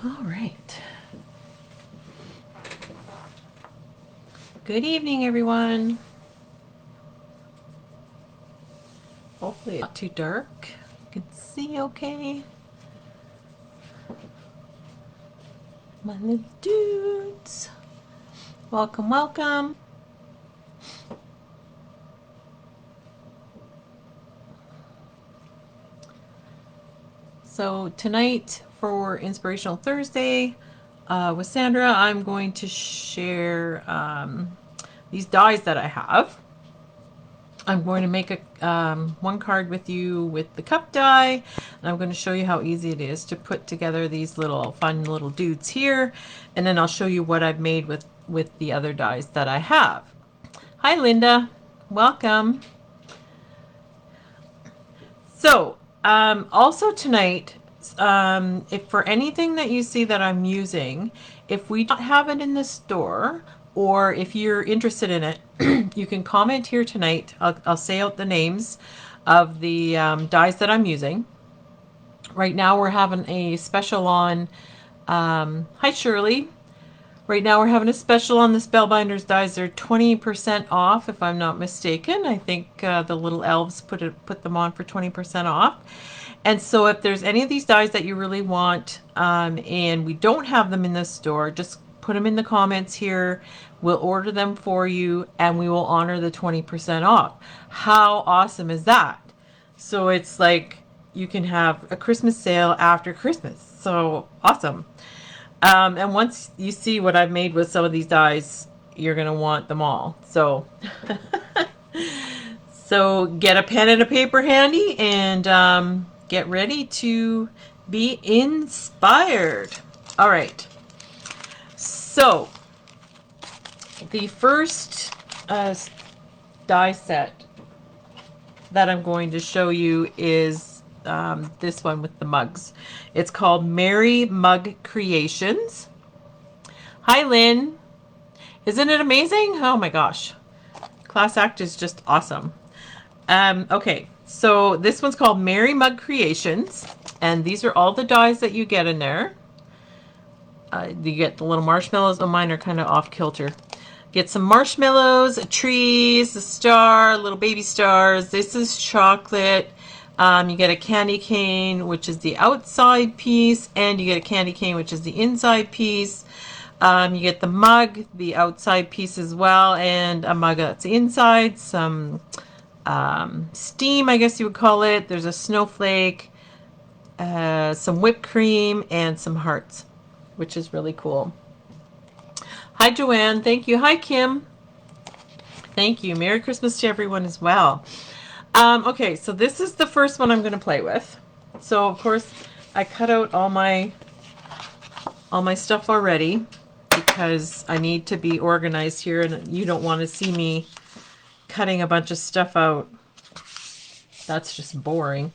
All right. Good evening, everyone. Hopefully it's not too dark. You can see okay. My little dudes. Welcome, welcome. So tonight for Inspirational Thursday with Sandra, I'm going to share these dies that I have. I'm going to make a one card with you with the cup die, and I'm going to show you how easy it is to put together these little fun little dudes here, and then I'll show you what I've made with the other dies that I have. Hi Linda, welcome. So also tonight, if for anything that you see that I'm using, if we don't have it in the store, or if you're interested in it, you can comment here tonight. I'll say out the names of the dies that I'm using. Right now we're having a special on, hi Shirley. Right now we're having a special on the Spellbinders dies. They're 20% off, if I'm not mistaken. I think the little elves put them on for 20% off. And so if there's any of these dies that you really want, and we don't have them in the store, just put them in the comments here. We'll order them for you, and we will honor the 20% off. How awesome is that? So it's like you can have a Christmas sale after Christmas. So awesome. And once you see what I've made with some of these dies, you're going to want them all. So, so get a pen and a paper handy, and get ready to be inspired. All right. So the first die set that I'm going to show you is this one with the mugs. It's called Merry Mug Creations. Hi Lynn. Isn't it amazing? Oh my gosh. Class Act is just awesome. Okay, so this one's called Merry Mug Creations, and these are all the dies that you get in there. You get the little marshmallows. Oh, mine are kind of off kilter. Get some marshmallows, trees, a star, little baby stars. This is chocolate. You get a candy cane, which is the outside piece, and you get a candy cane, which is the inside piece. You get the mug, the outside piece as well, and a mug that's the inside. Some steam, I guess you would call it. There's a snowflake, some whipped cream, and some hearts, which is really cool. Hi, Joanne. Thank you. Hi, Kim. Thank you. Merry Christmas to everyone as well. Okay, so this is the first one I'm going to play with. So, of course, I cut out all my stuff already because I need to be organized here, and you don't want to see me cutting a bunch of stuff out. That's just boring.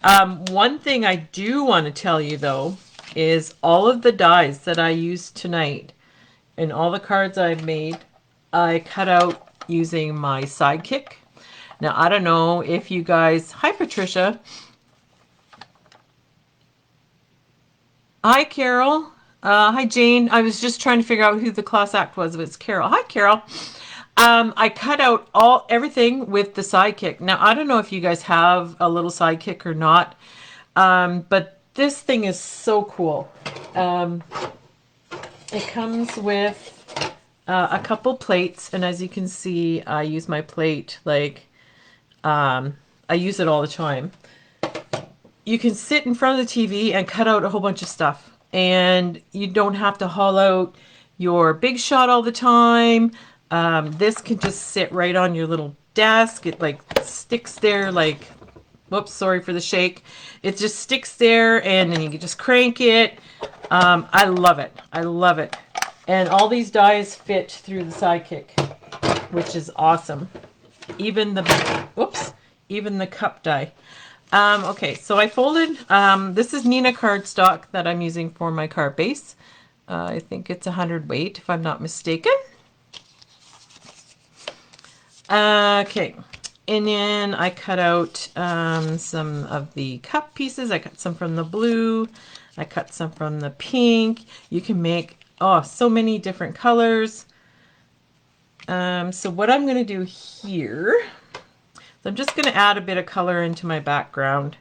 One thing I do want to tell you, though, is all of the dies that I used tonight and all the cards I've made, I cut out using my sidekick. Now, I don't know if you guys... Hi, Patricia. Hi, Carol. Hi, Jane. I was just trying to figure out who the class act was. It's Carol. Hi, Carol. I cut out everything with the sidekick. Now, I don't know if you guys have a little sidekick or not, but this thing is so cool. It comes with a couple plates, and as you can see, I use my plate like I use it all the time. You can sit in front of the TV and cut out a whole bunch of stuff, and you don't have to haul out your big shot all the time. This can just sit right on your little desk. It like sticks there like, whoops, sorry for the shake. It just sticks there, and then you can just crank it. I love it. I love it. And all these dies fit through the sidekick, which is awesome. Even the, whoops, even the cup die. Okay, so I folded, this is Nina cardstock that I'm using for my card base. I think it's 100 weight, if I'm not mistaken. Okay, And then I cut out some of the cup pieces. I cut some from the blue. I cut some from the pink. You can make, oh, so many different colors. So what I'm going to do here, I'm just going to add a bit of color into my background.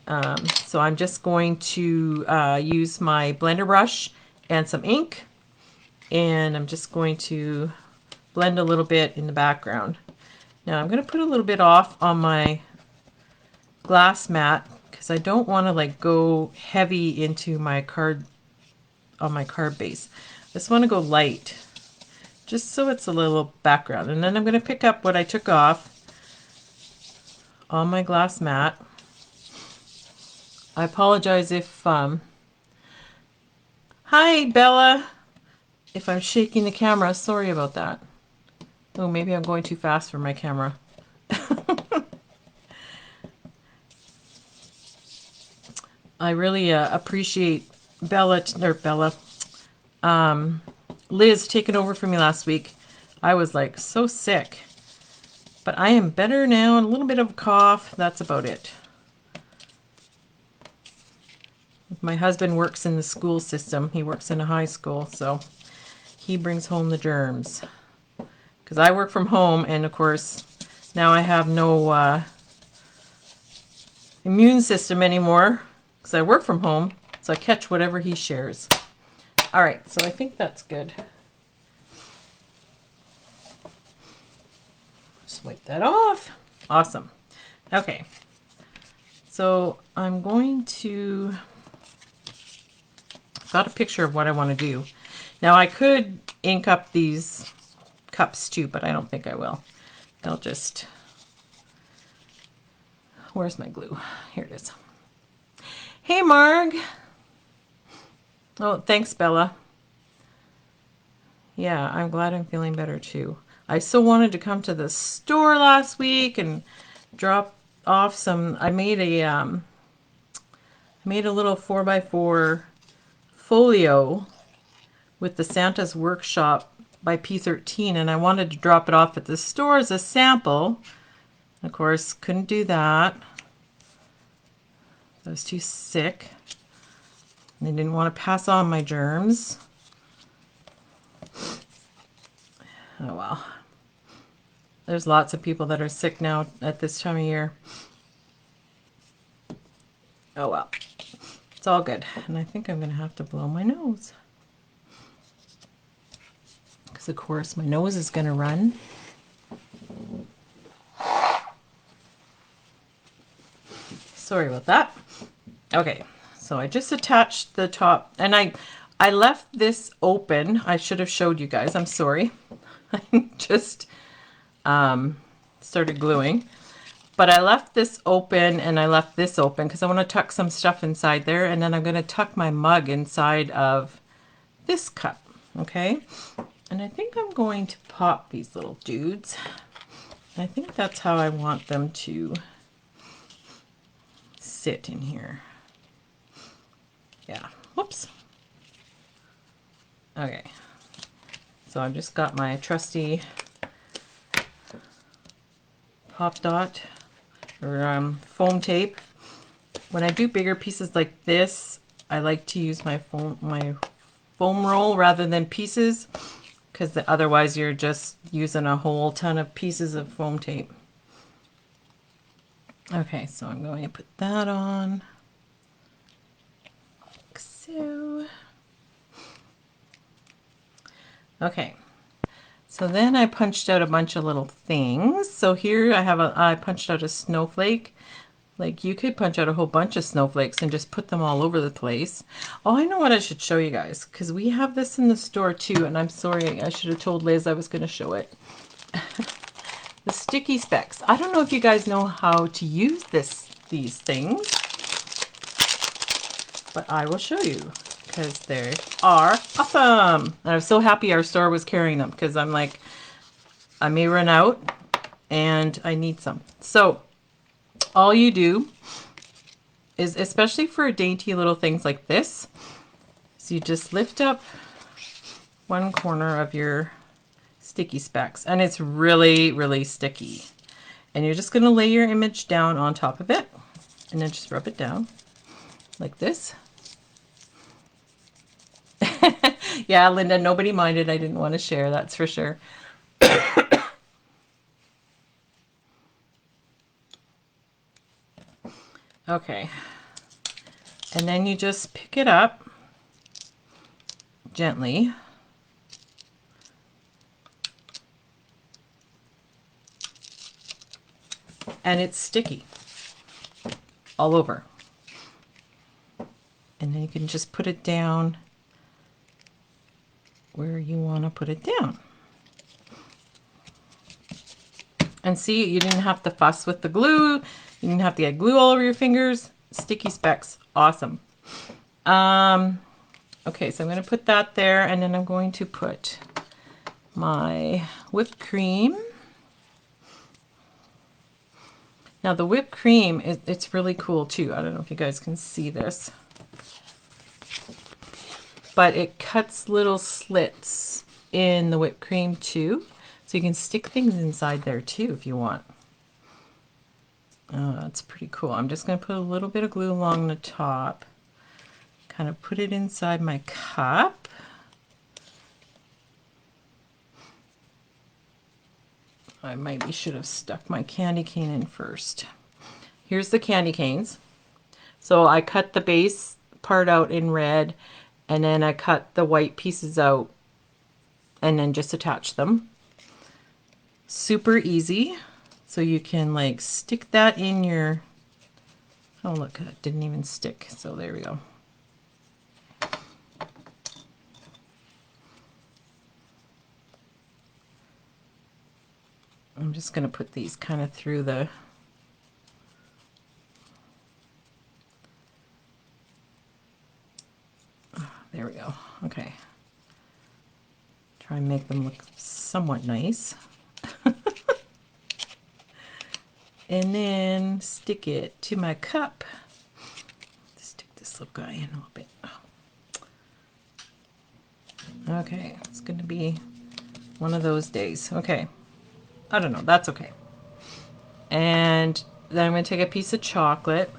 So I'm just going to use my blender brush and some ink. And I'm just going to blend a little bit in the background. Now I'm going to put a little bit off on my glass mat because I don't want to like go heavy into my card, on my card base. I just want to go light, just so it's a little background. And then I'm going to pick up what I took off on my glass mat. I apologize if, hi Bella, if I'm shaking the camera, sorry about that. Oh, maybe I'm going too fast for my camera. I really appreciate Liz taking over for me last week. I was like so sick, but I am better now. A little bit of a cough. That's about it. My husband works in the school system. He works in a high school, so he brings home the germs. Because I work from home, and of course, now I have no immune system anymore because I work from home, so I catch whatever he shares. All right, so I think that's good. Just wipe that off. Awesome. Okay, so I'm going to, got a picture of what I want to do. Now I could ink up these cups too, but I don't think I will. I'll just, where's my glue? Here it is. Hey Marg. Oh, thanks Bella. Yeah, I'm glad I'm feeling better too. I so wanted to come to the store last week and drop off some, I made a little 4x4 folio with the Santa's Workshop by P13, and I wanted to drop it off at the store as a sample. Of course, couldn't do that. I was too sick. And I didn't want to pass on my germs. Oh well. There's lots of people that are sick now at this time of year. Oh well. It's all good. And I think I'm going to have to blow my nose. Because of course my nose is going to run. Sorry about that. Okay, so I just attached the top, and I left this open. I should have showed you guys. I'm sorry. I just started gluing. But I left this open and I left this open because I want to tuck some stuff inside there, and then I'm going to tuck my mug inside of this cup. Okay, and I think I'm going to pop these little dudes. I think that's how I want them to sit in here. Yeah, whoops. Okay, so I've just got my trusty pop dot or foam tape. When I do bigger pieces like this, I like to use my foam roll rather than pieces, because otherwise you're just using a whole ton of pieces of foam tape. Okay, so I'm going to put that on like so. Okay, so then I punched out a bunch of little things. So here I punched out a snowflake. Like, you could punch out a whole bunch of snowflakes and just put them all over the place. Oh, I know what I should show you guys, because we have this in the store too, and I'm sorry, I should have told Liz I was going to show it. The sticky specks. I don't know if you guys know how to use these things, but I will show you because they are awesome. And I'm so happy our store was carrying them, because I'm like, I may run out and I need some. So all you do is, especially for dainty little things like this, is you just lift up one corner of your sticky specks, and it's really, really sticky. And you're just going to lay your image down on top of it and then just rub it down like this. Yeah, Linda, nobody minded. I didn't want to share, that's for sure. Okay. And then you just pick it up gently. And it's sticky all over. And then you can just put it down where you want to put it down. And see, you didn't have to fuss with the glue. You didn't have to get glue all over your fingers. Sticky specs, awesome. Okay, so I'm going to put that there, and then I'm going to put my whipped cream. Now the whipped cream, it's really cool too. I don't know if you guys can see this, but it cuts little slits in the whipped cream too. So you can stick things inside there too if you want. Oh, that's pretty cool. I'm just going to put a little bit of glue along the top. Kind of put it inside my cup. I maybe should have stuck my candy cane in first. Here's the candy canes. So I cut the base part out in red, and then I cut the white pieces out and then just attach them. Super easy. So you can like stick that in your, oh look, it didn't even stick. So there we go. I'm just going to put these kind of through the, there we go. Okay. Try and make them look somewhat nice. And then stick it to my cup. Stick this little guy in a little bit. Okay, it's going to be one of those days. Okay. I don't know, that's okay. And then I'm going to take a piece of chocolate,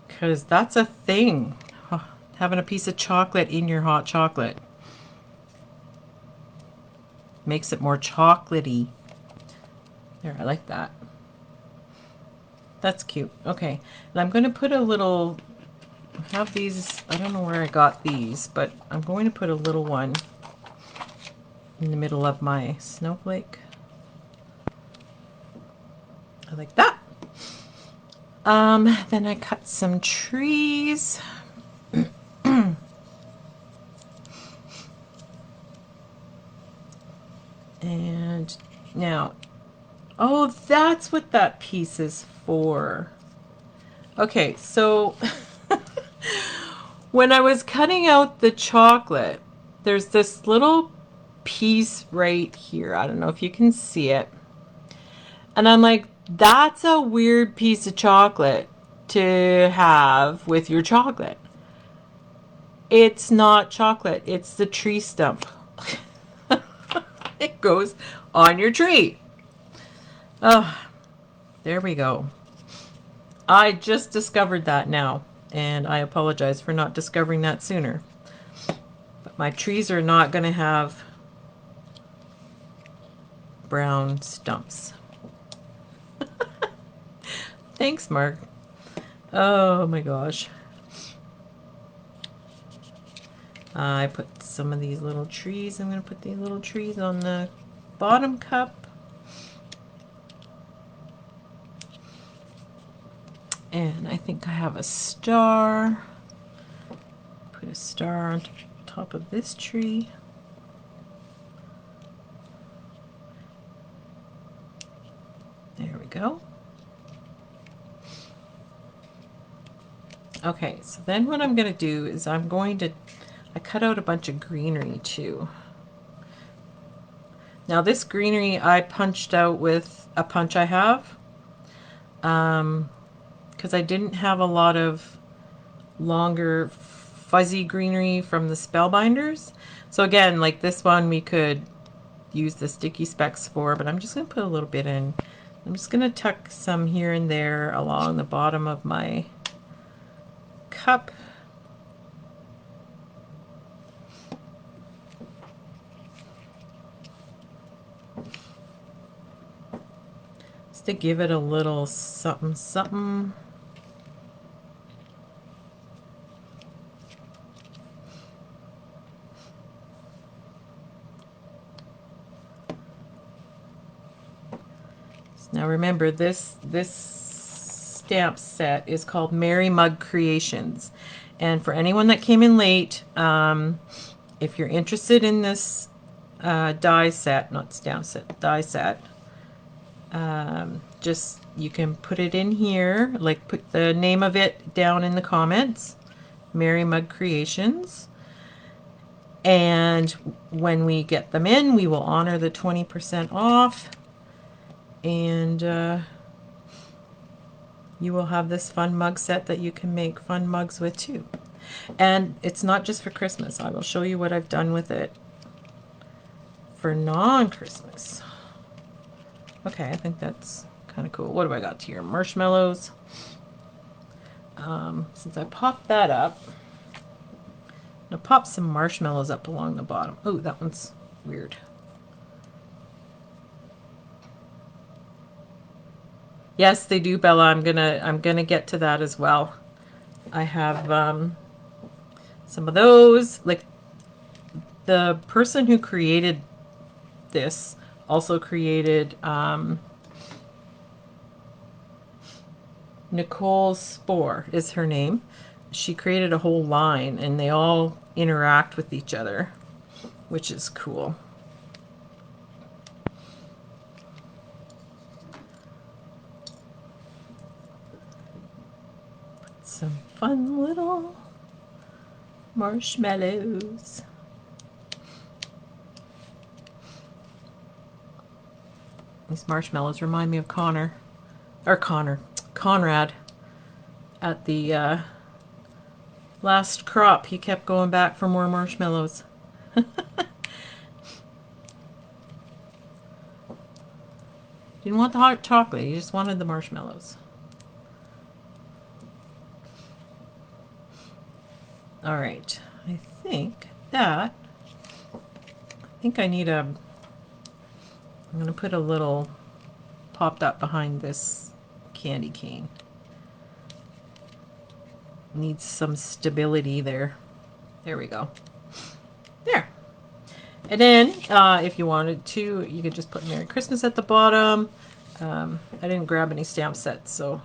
because that's a thing, having a piece of chocolate in your hot chocolate. Makes it more chocolatey. There, I like that. That's cute. Okay, and I'm going to put a little, I have these, I don't know where I got these, but I'm going to put a little one in the middle of my snowflake. I like that. Then I cut some trees. And now, oh, that's what that piece is for. Okay, so when I was cutting out the chocolate, there's this little piece right here. I don't know if you can see it. And I'm like, that's a weird piece of chocolate to have with your chocolate. It's not chocolate, it's the tree stump. It goes on your tree. Oh, there we go. I just discovered that now, and I apologize for not discovering that sooner. But my trees are not going to have brown stumps. Thanks, Mark. Oh my gosh. I put some of these little trees. I'm going to put these little trees on the bottom cup. And I think I have a star. Put a star on top of this tree. There we go. Okay, so then what I'm going to do is I cut out a bunch of greenery too. Now this greenery I punched out with a punch I have, because I didn't have a lot of longer fuzzy greenery from the Spellbinders. So again, like this one, we could use the sticky specks for, but I'm just going to put a little bit in. I'm just going to tuck some here and there along the bottom of my cup. Just to give it a little something something. Now remember, this stamp set is called Merry Mug Creations. And for anyone that came in late, if you're interested in this die set, not stamp set, die set, just you can put it in here, like put the name of it down in the comments, Merry Mug Creations. And when we get them in, we will honor the 20% off. And you will have this fun mug set that you can make fun mugs with too. And it's not just for Christmas. I will show you what I've done with it for non-Christmas. Okay, I think that's kind of cool. What do I got here? Marshmallows. Since I popped that up, I'm going to pop some marshmallows up along the bottom. Oh, that one's weird. Yes, they do, Bella. I'm gonna get to that as well. I have some of those. Like the person who created this also created Nicole Spore is her name. She created a whole line, and they all interact with each other, which is cool. Some fun little marshmallows. These marshmallows remind me of Conrad at the last crop. He kept going back for more marshmallows. Didn't want the hot chocolate, he just wanted the marshmallows. All right, I think I need I'm going to put a little popped up behind this candy cane. Needs some stability there. There we go. There. And then if you wanted to, you could just put Merry Christmas at the bottom. I didn't grab any stamp sets, so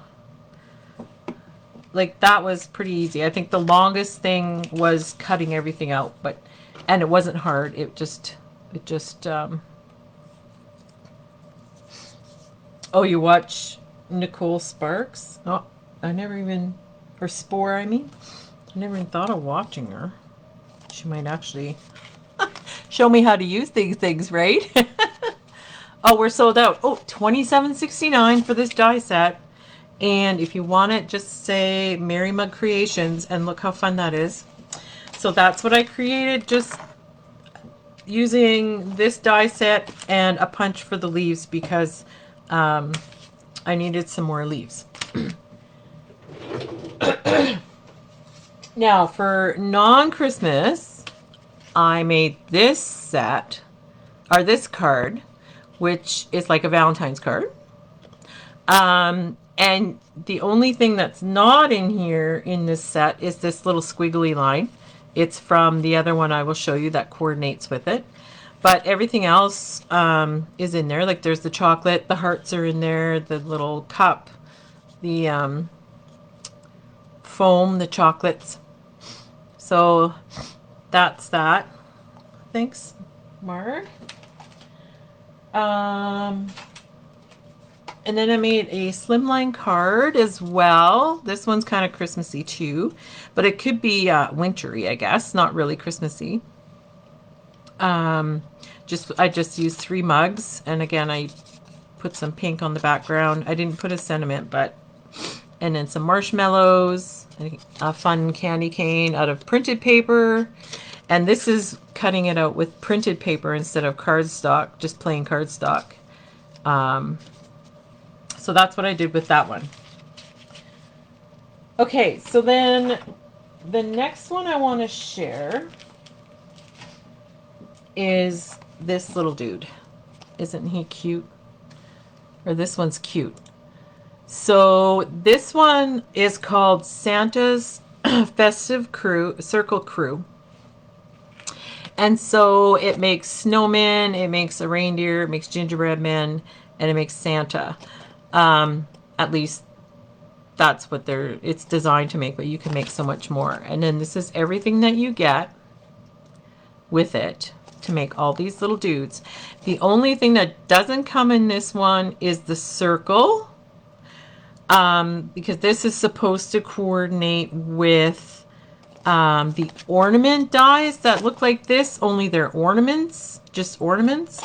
like that was pretty easy. I think the longest thing was cutting everything out, and it wasn't hard. It just oh, you watch Nicole Sparks? Oh, or Spore, I mean. I never even thought of watching her. She might actually show me how to use these things, right? Oh, we're sold out. Oh, $27.69 for this die set. And if you want it, just say Merry Mug Creations, and look how fun that is. So that's what I created, just using this die set and a punch for the leaves, because I needed some more leaves. Now for non-Christmas, I made this set, or this card, which is like a Valentine's card. And the only thing that's not in here in this set is this little squiggly line. It's from the other one I will show you that coordinates with it. But everything else is in there. Like there's the chocolate, the hearts are in there, the little cup, the foam, the chocolates. So that's that. Thanks, Mark. And then I made a slimline card as well. This one's kind of Christmassy too, but it could be wintry, I guess, not really Christmassy. I just used 3 mugs, and again I put some pink on the background. I didn't put a sentiment, and then some marshmallows, a fun candy cane out of printed paper, And this is cutting it out with printed paper instead of cardstock, just plain cardstock. So that's what I did with that one. Okay, so then the next one I want to share is this little dude. Isn't he cute? Or this one's cute. So this one is called Santa's Festive Crew, Circle Crew. And so it makes snowmen, it makes a reindeer, it makes gingerbread men, and it makes Santa. At least that's what it's designed to make, but you can make so much more. And then this is everything that you get with it to make all these little dudes. The only thing that doesn't come in this one is the circle, because this is supposed to coordinate with the ornament dies that look like this, only they're ornaments, just ornaments.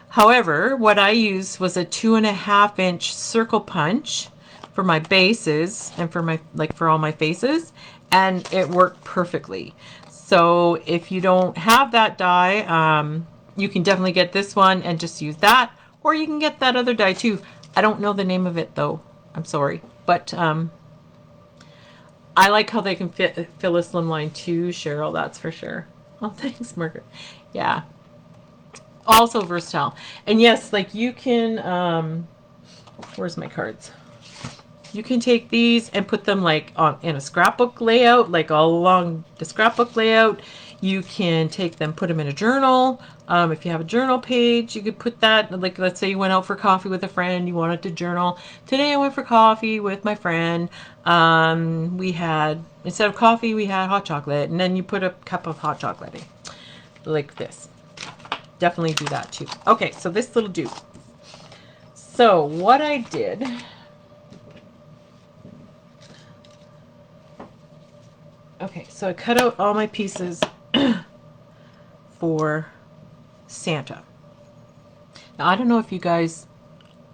However, what I used was a 2.5 inch circle punch for my bases and for my, like, for all my faces, and it worked perfectly. So if you don't have that die, you can definitely get this one and just use that, or you can get that other die too. I don't know the name of it though. I'm sorry, but I like how they can fill a slim line too, Cheryl. That's for sure. Oh, thanks, Margaret. Yeah. Also versatile. And yes, like you can, where's my cards? You can take these and put them like in a scrapbook layout, like all along the scrapbook layout. You can take them, put them in a journal. If you have a journal page, you could put that, like, let's say you went out for coffee with a friend, you wanted to journal. Today I went for coffee with my friend. We had, instead of coffee, we had hot chocolate. And then you put a cup of hot chocolate in, like this. Definitely do that too. Okay, so this little dude. So what I did, okay, so I cut out all my pieces for Santa. Now, I don't know if you guys,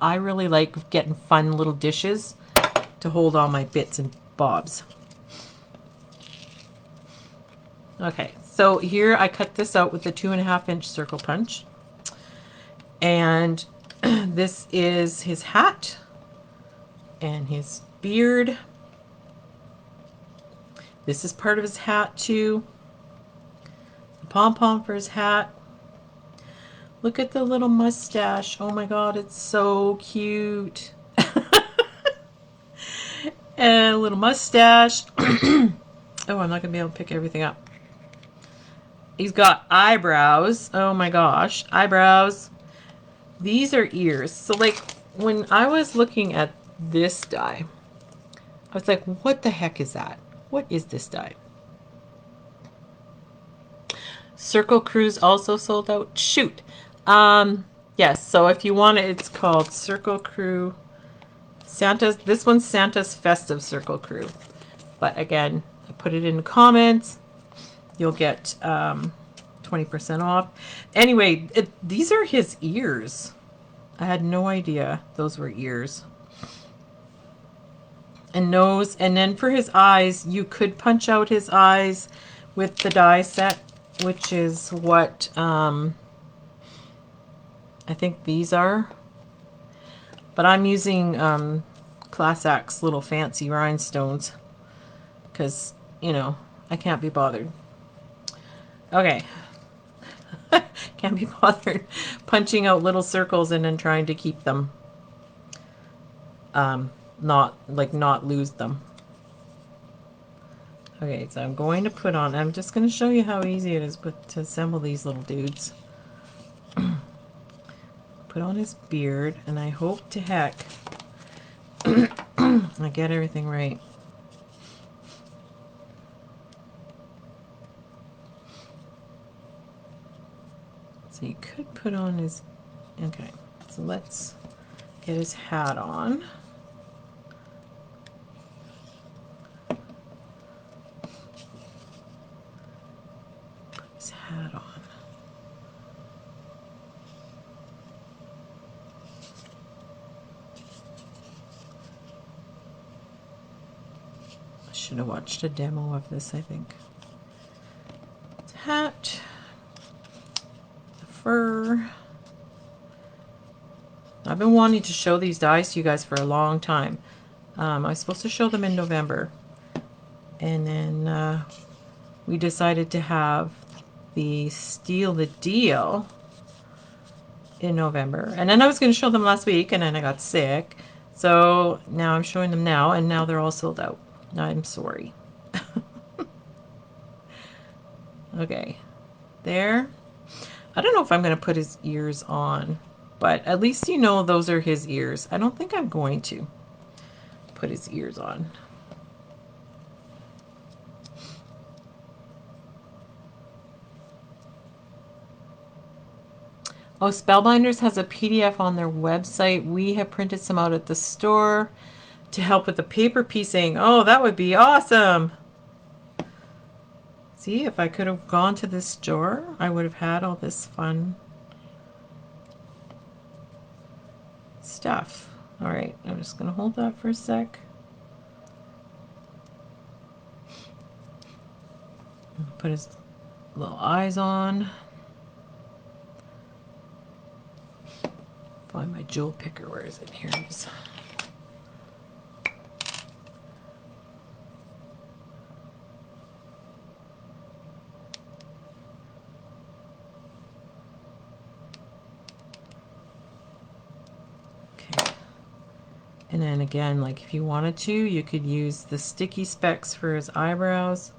I really like getting fun little dishes to hold all my bits and bobs. Okay, so here I cut this out with the 2.5 inch circle punch. And this is his hat and his beard. This is part of his hat too. The pom-pom for his hat. Look at the little mustache. Oh my god, it's so cute. And a little mustache. Oh, I'm not going to be able to pick everything up. He's got eyebrows. Oh my gosh, eyebrows. These are ears. So like when I was looking at this die, I was like, what the heck is that? What is this die? Circle Cruise also sold out. Shoot. Yes, so if you want it, it's called Circle Crew. This one's Santa's Festive Circle Crew. But again, I put it in the comments. You'll get 20% off. Anyway, these are his ears. I had no idea those were ears. And nose. And then for his eyes, you could punch out his eyes with the die set, which is what I think these are. But I'm using Class X little fancy rhinestones because, you know, I can't be bothered. Okay. Can't be bothered punching out little circles and then trying to keep them, not lose them. Okay, so I'm going to put on, I'm just going to show you how easy it is to assemble these little dudes. Put on his beard, and I hope to heck I get everything right. So you could put on his, okay, so let's get his hat on. Put his hat on. I should have watched a demo of this, I think. hat, the fur. I've been wanting to show these dies to you guys for a long time. I was supposed to show them in November. And then we decided to have the Steal the Deal in November. And then I was going to show them last week, and then I got sick. So now I'm showing them now, and now they're all sold out. I'm sorry. Okay, there. I don't know if I'm going to put his ears on, but at least you know those are his ears. I don't think I'm going to put his ears on. Oh, Spellbinders has a PDF on their website. We have printed some out at the store to help with the paper piecing. Oh, that would be awesome. See, if I could have gone to this store, I would have had all this fun stuff. All right, I'm just going to hold that for a sec. Put his little eyes on. Find my jewel picker. Where is it? Here it is. Okay. And then again, like if you wanted to, you could use the sticky specks for his eyebrows.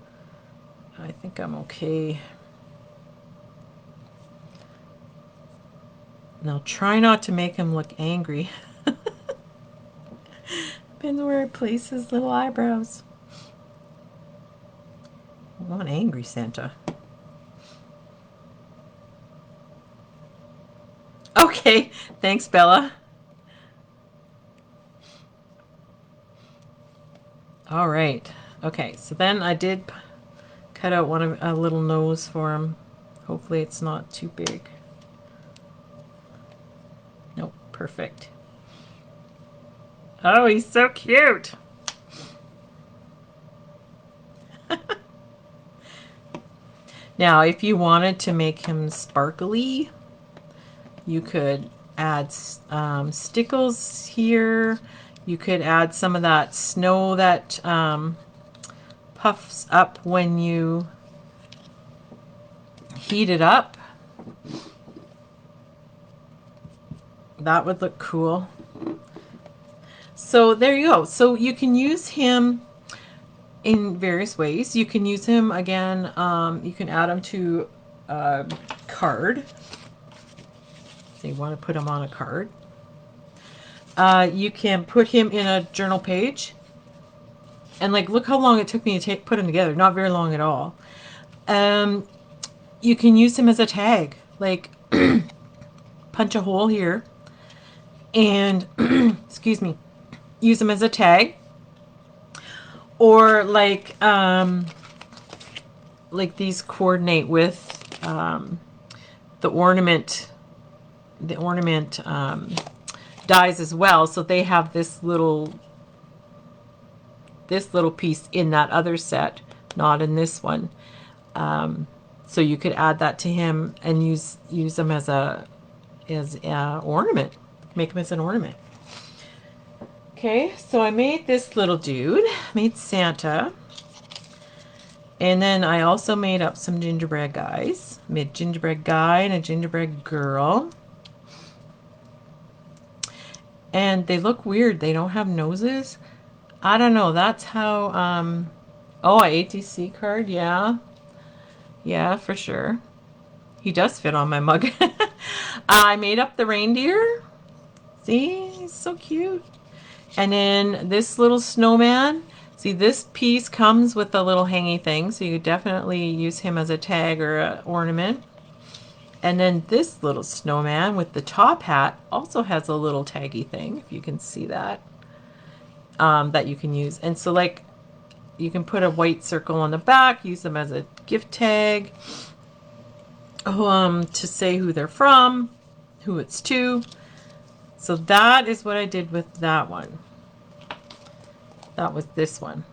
I think I'm okay. Now try not to make him look angry. Depends where I place his little eyebrows. I want angry Santa. Okay, thanks Bella. All right, okay, so then I did cut out a little nose for him. Hopefully it's not too big. Nope, perfect. Oh, he's so cute. Now, if you wanted to make him sparkly, you could add stickles here. You could add some of that snow that puffs up when you heat it up. That would look cool. So there you go. So you can use him in various ways. You can use him again. You can add him to a card. So you want to put him on a card. You can put him in a journal page. And like, look how long it took me to put him together. Not very long at all. You can use him as a tag. Like, punch a hole here. And, excuse me, use him as a tag. Or like these coordinate with the ornament dies as well. So they have this little piece in that other set, not in this one. So you could add that to him and use them as a ornament. Make him as an ornament. Okay, so I made this little dude, made Santa, and then I also made up some gingerbread guys. Made a gingerbread guy and a gingerbread girl. And they look weird. They don't have noses. I don't know. That's how, oh, a ATC card, yeah. Yeah, for sure. He does fit on my mug. I made up the reindeer. See, he's so cute. And then this little snowman. See, this piece comes with a little hangy thing, so you definitely use him as a tag or an ornament. And then this little snowman with the top hat also has a little taggy thing, if you can see that, that you can use. And so, like, you can put a white circle on the back, use them as a gift tag, to say who they're from, who it's to. So that is what I did with that one. That was this one.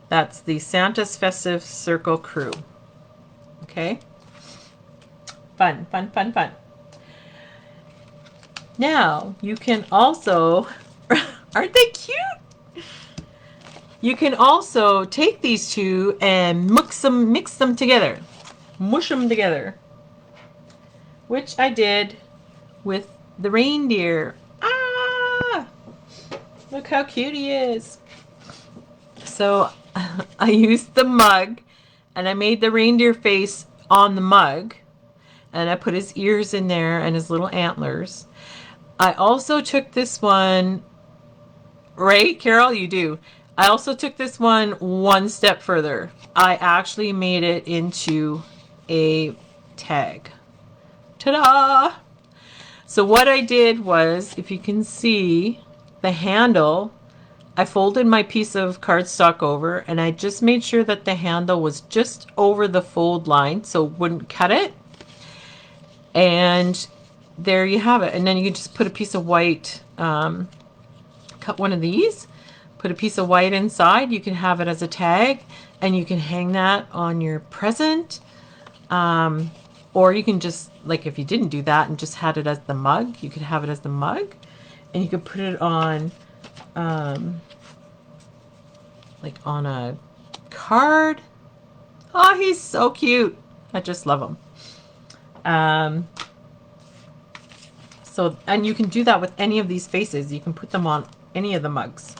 That's the Santa's Festive Circle Crew. Okay. Fun, fun, fun, fun. Now, you can also, aren't they cute? You can also take these two and mix them together. Mush them together. Which I did with the reindeer. Ah! Look how cute he is. So I used the mug and I made the reindeer face on the mug. And I put his ears in there and his little antlers. I also took this one, right, Carol? You do. I also took this one step further. I actually made it into a tag. Ta-da! So what I did was, if you can see the handle, I folded my piece of cardstock over and I just made sure that the handle was just over the fold line so it wouldn't cut it. And there you have it. And then you can just put a piece of white, cut one of these, put a piece of white inside. You can have it as a tag and you can hang that on your present. Or you can just, like if you didn't do that and just had it as the mug, you could have it as the mug and you could put it on, like on a card. Oh, he's so cute. I just love him. So, and you can do that with any of these faces. You can put them on any of the mugs.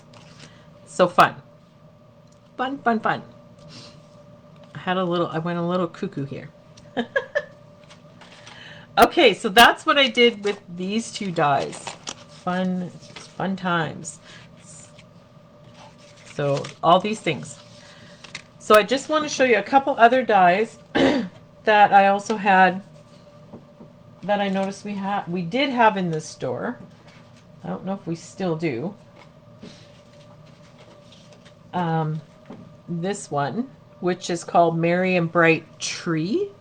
So fun. Fun, fun, fun. I went a little cuckoo here. Okay, so that's what I did with these two dies. Fun, fun times. So all these things. So I just want to show you a couple other dies that I also had, that I noticed we did have in this store. I don't know if we still do. This one, which is called Merry and Bright Tree.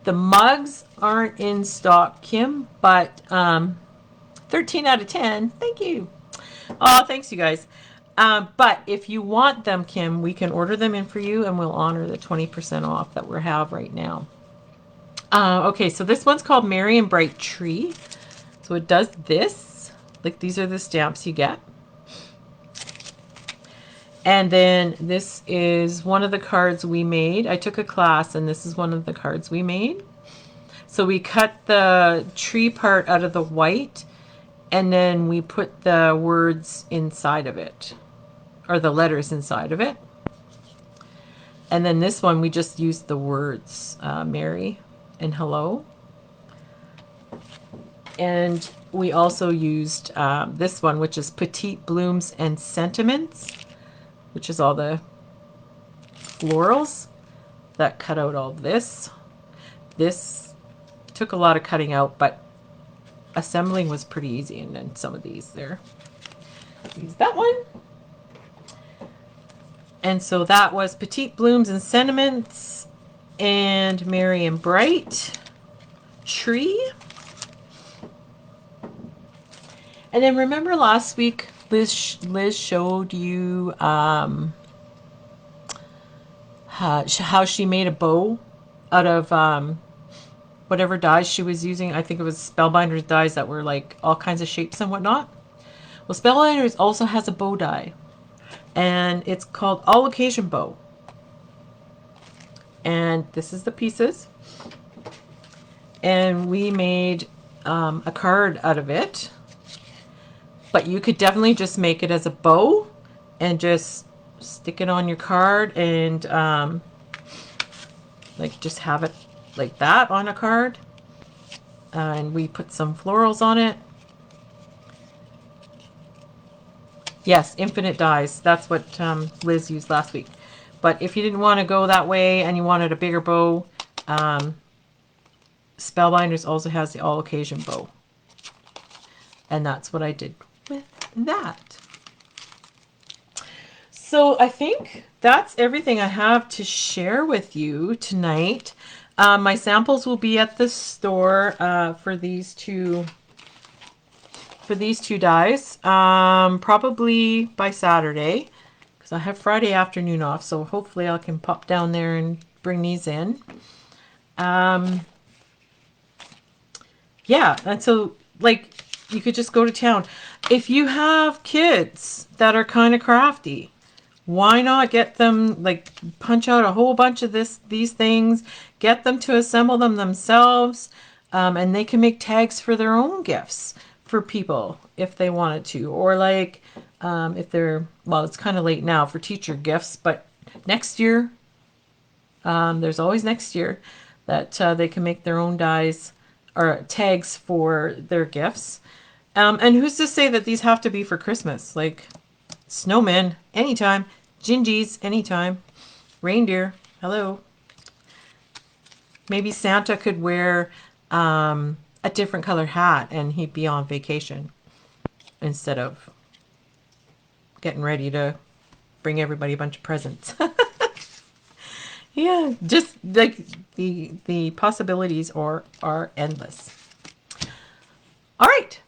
The mugs aren't in stock, Kim, but 13 out of 10. Thank you. Oh, thanks, you guys. But if you want them, Kim, we can order them in for you and we'll honor the 20% off that we have right now. Okay, so this one's called Merry and Bright Tree. So it does this. Like, these are the stamps you get. And then this is one of the cards we made. I took a class and this is one of the cards we made. So we cut the tree part out of the white and then we put the words inside of it, or the letters inside of it. And then this one, we just used the words Merry and hello. And we also used this one, which is Petite Blooms and Sentiments, which is all the florals that cut out all this. This took a lot of cutting out, but assembling was pretty easy. And then some of these there. Use that one. And so that was Petite Blooms and Sentiments and Merry and Bright Tree. And then remember last week, Liz showed you how she made a bow out of whatever dies she was using. I think it was Spellbinders dies that were like all kinds of shapes and whatnot. Well, Spellbinders also has a bow die, and it's called All Occasion Bow. And this is the pieces. And we made a card out of it. But you could definitely just make it as a bow and just stick it on your card and like just have it like that on a card. And we put some florals on it. Yes, infinite dies. That's what Liz used last week. But if you didn't want to go that way and you wanted a bigger bow, Spellbinders also has the All Occasion Bow. And that's what I did with that. So I think that's everything I have to share with you tonight. My samples will be at the store for these two dies, probably by Saturday, because I have Friday afternoon off, so hopefully I can pop down there and bring these in. Yeah, and so like you could just go to town. If you have kids that are kind of crafty, why not get them, like, punch out a whole bunch of these things, get them to assemble them themselves, and they can make tags for their own gifts for people if they wanted to. Or like if they're, well, it's kind of late now for teacher gifts, but next year, there's always next year that they can make their own dies or tags for their gifts. And who's to say that these have to be for Christmas? Like snowmen, anytime. Gingies, anytime. Reindeer, hello. Maybe Santa could wear a different color hat and he'd be on vacation instead of getting ready to bring everybody a bunch of presents. Yeah, just like the possibilities are endless. All right.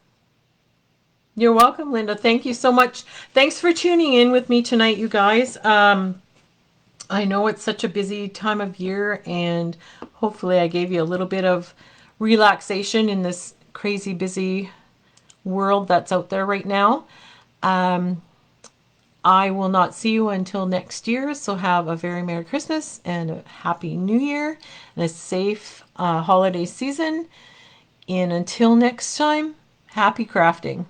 You're welcome, Linda. Thank you so much. Thanks for tuning in with me tonight, you guys. I know it's such a busy time of year, and hopefully I gave you a little bit of relaxation in this crazy busy world that's out there right now. I will not see you until next year, so have a very Merry Christmas and a Happy New Year and a safe holiday season. And until next time, happy crafting.